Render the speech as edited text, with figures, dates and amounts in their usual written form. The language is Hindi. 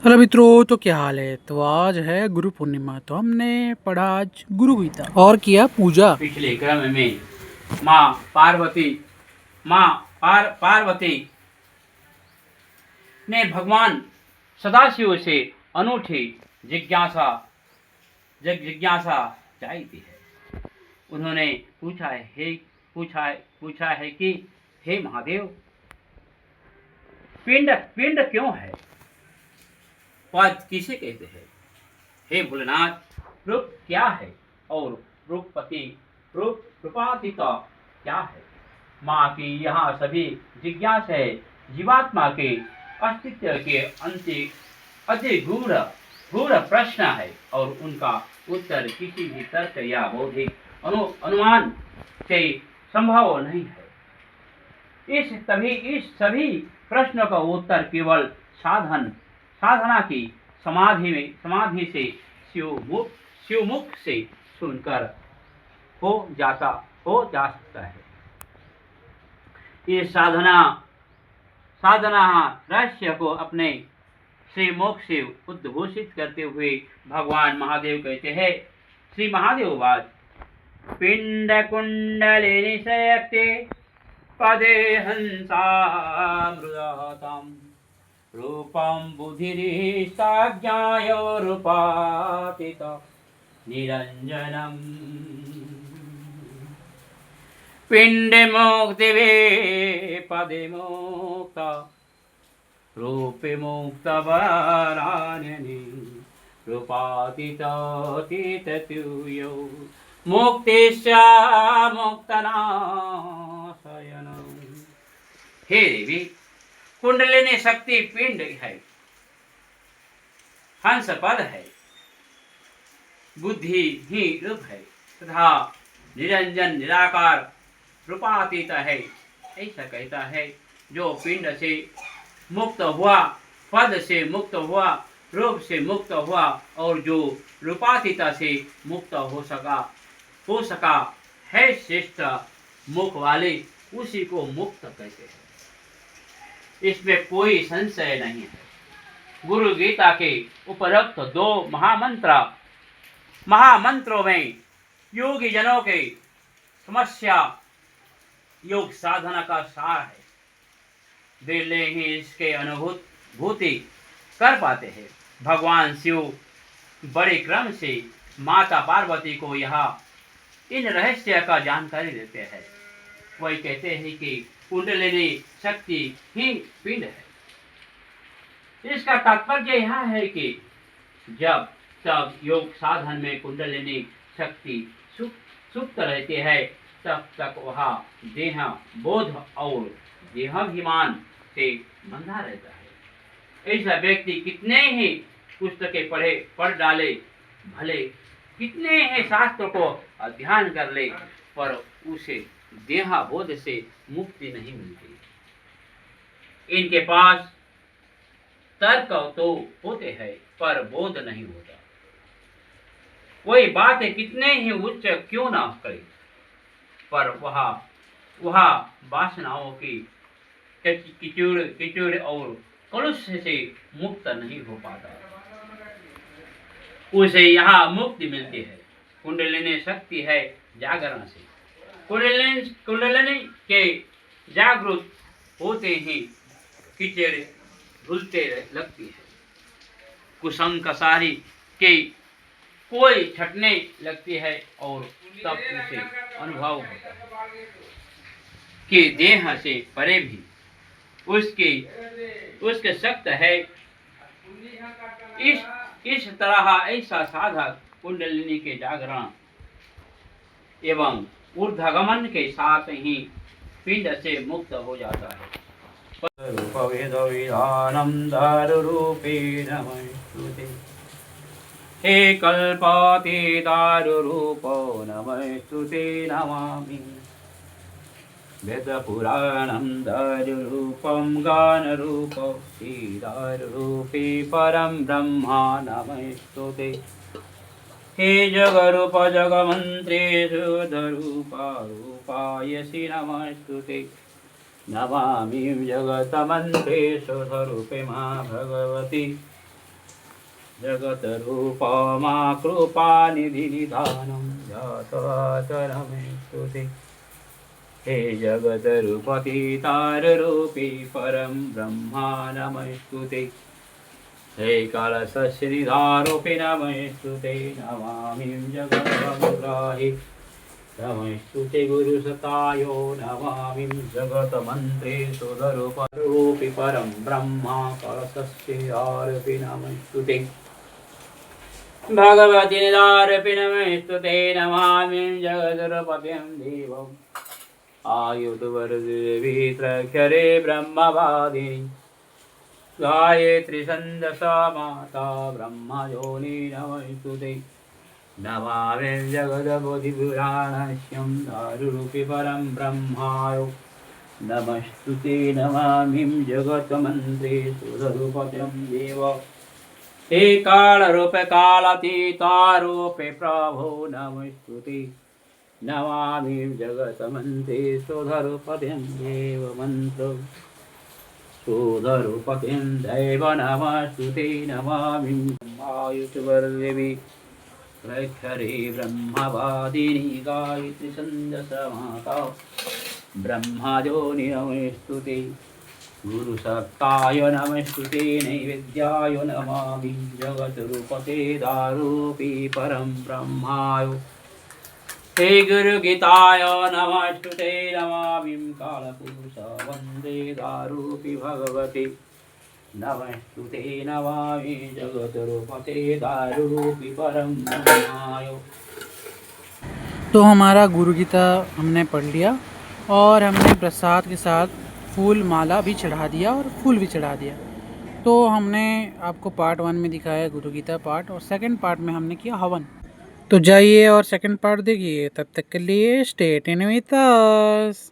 हेलो मित्रों, तो क्या हाल है। तो आज है गुरु पूर्णिमा, तो हमने पढ़ा आज गुरु गीता और किया पूजा। पिछले क्रम में माँ पार्वती पार्वती ने भगवान सदाशिव से अनूठी जिज्ञासा जिज्ञासा जाई थी है। उन्होंने पूछा है कि हे महादेव, पिंड पिंड क्यों है? पद किसे कहते हैं? हे भोलेनाथ, रूप क्या है? और रूपातीता क्या है? माँ की यहाँ सभी जिज्ञासा है जीवात्मा के अस्तित्व के अति गूढ़ गूढ़ प्रश्न है, और उनका उत्तर किसी भी तर्क या बौद्धिक अनुमान से संभव नहीं है। इस सभी प्रश्नों का उत्तर केवल साधना की समाधि से शिवमुख से सुनकर हो जा सकता है। ये साधना रहस्य को अपने श्रीमुख से उद्घोषित करते हुए भगवान महादेव कहते हैं। श्री महादेव वाच पिंड कुंडलिनी शक्ति पदे हंसामृताम् रूपं बुद्धिरिष्टाज्ञाय रूपातीत निरञ्जनम् पिंडे मुक्तिवे पदे मुक्त रूपे मुक्त वरान्यनि रूपातीततीततुयो मुक्तिस्या मुक्तनाशयनम्। हे देवी, कुंडलिनी शक्ति पिंड है, हंस पद है, बुद्धि ही रूप है तथा निरंजन निराकार रूपातीत है। ऐसा कहता है, जो पिंड से मुक्त हुआ, पद से मुक्त हुआ, रूप से मुक्त हुआ और जो रूपातीता से मुक्त हो सका है, श्रेष्ठ मुख वाले उसी को मुक्त कहते हैं। इसमें कोई संशय नहीं है। गुरु गीता के उपरोक्त दो महामंत्रों में योगी जनों के समस्या योग साधना का सार है। वे ले ही इसके अनुभूति कर पाते हैं। भगवान शिव बड़े क्रम से माता पार्वती को यहाँ इन रहस्य का जानकारी देते हैं। वही कहते हैं कि कुंडलिनी शक्ति ही पिंड है। इसका तात्पर्य यह है कि जब तब योग साधन में कुंडलिनी शक्ति सुप्त रहती है, तब तक वह देह बोध और देहाभिमान से बंधा रहता है। ऐसा व्यक्ति कितने ही पुस्तकें पढ़ डाले, भले कितने ही शास्त्रों को अध्ययन कर ले, पर उसे देहा बोध से मुक्ति नहीं मिलती। इनके पास तर्क तो होते हैं, पर बोध नहीं होता। कोई बात कितने ही उच्च क्यों ना करे, पर वह वासनाओं की कीचड़ और कलुष से मुक्त नहीं हो पाता। उसे यहाँ मुक्ति मिलती है। कुंडलिनी शक्ति है जागरण से। कुंडलिनी के जागृत होते ही कीचड़ धुलते लगती है। कुसंकसारी के कोई छटने लगती है, और तब उसे अनुभव होता है कि देह से परे भी उसके शक्त है। इस तरह ऐसा साधक कुंडलिनी के जागरण एवं ऊर्ध्वगमन के साथ ही पिंड से मुक्त हो जाता है। हे कल्पाति दारुरूपो नमस्तुते नमामि। वेदपुराणं दारुरूपं गानरूपं दारुरूपी परं ब्रह्मा नमस्तुते। हे जगरूप जगमन्त्रेषु रूपायसि नमस्तुते। नमामि जगतमन्त्रेषु स्वरूपे मा भगवती जगतरूपमा कृपा निधि निधानं जातवाचरमेस्तु ते। हे जगतरूपति ताररूपी परं ब्रह्मा नमस्तु ते। हे कलशश्रीधारूपि नमस्तु ते। नमामि जगद्वन्द्राहि नमस्तु ते गुरुसतायो। नमामि जगतमन्त्रे सुधरूपरूपि परं ब्रह्मा कलशश्रीधारूपि नमस्तु ते। भगवति निधारूपि नमस्तु ते। नमामि जगद्रूपतिं देवम् आयुर्वरदेवीत्रक्षरे ब्रह्मवादिनी गायत्री छन्दसा माता ब्रह्मयोनि नमस्तु ते। नमामि जगदबुधिपुराणस्यं दारुरूपि परं ब्रह्मायो नमस्तु ते। नमामि जगत्मन्त्रे सुधरूपतिं देव। हे कालरूपे कालातीतारूपे प्रभो नमस्तु ते। नमामि जगतमन्त्रे सुधरूपतिं देव मन्त्र सुधरूपतिं दैव नमस्तु ते। नमामि आयुष्वर्देवी प्रखरे ब्रह्मवादिनी गायत्री छन्दसा माता ब्रह्मयोनि नमस्तु ते। गुरुसत्ताय नमस्तु ते। नैवेद्याय नमामि जगद्रूपते दारूपी परं ब्रह्माय। हे गुरुगीताय नमस्तु ते। नमामि कालपुरुष वन्दे दारूपी भगवते नमस्तु ते। नमामि जगद्रूपते दारूपी परं ब्रह्माय। तो हमारा गुरु गीता हमने पढ़ लिया और हमने प्रसाद के साथ फूल माला भी चढ़ा दिया और फूल भी चढ़ा दिया। तो हमने आपको पार्ट 1 में दिखाया गुरु गीता पार्ट, और सेकंड पार्ट में हमने किया हवन। तो जाइए और सेकंड पार्ट देखिए। तब तक के लिए स्टे ट्यून्ड विद अस।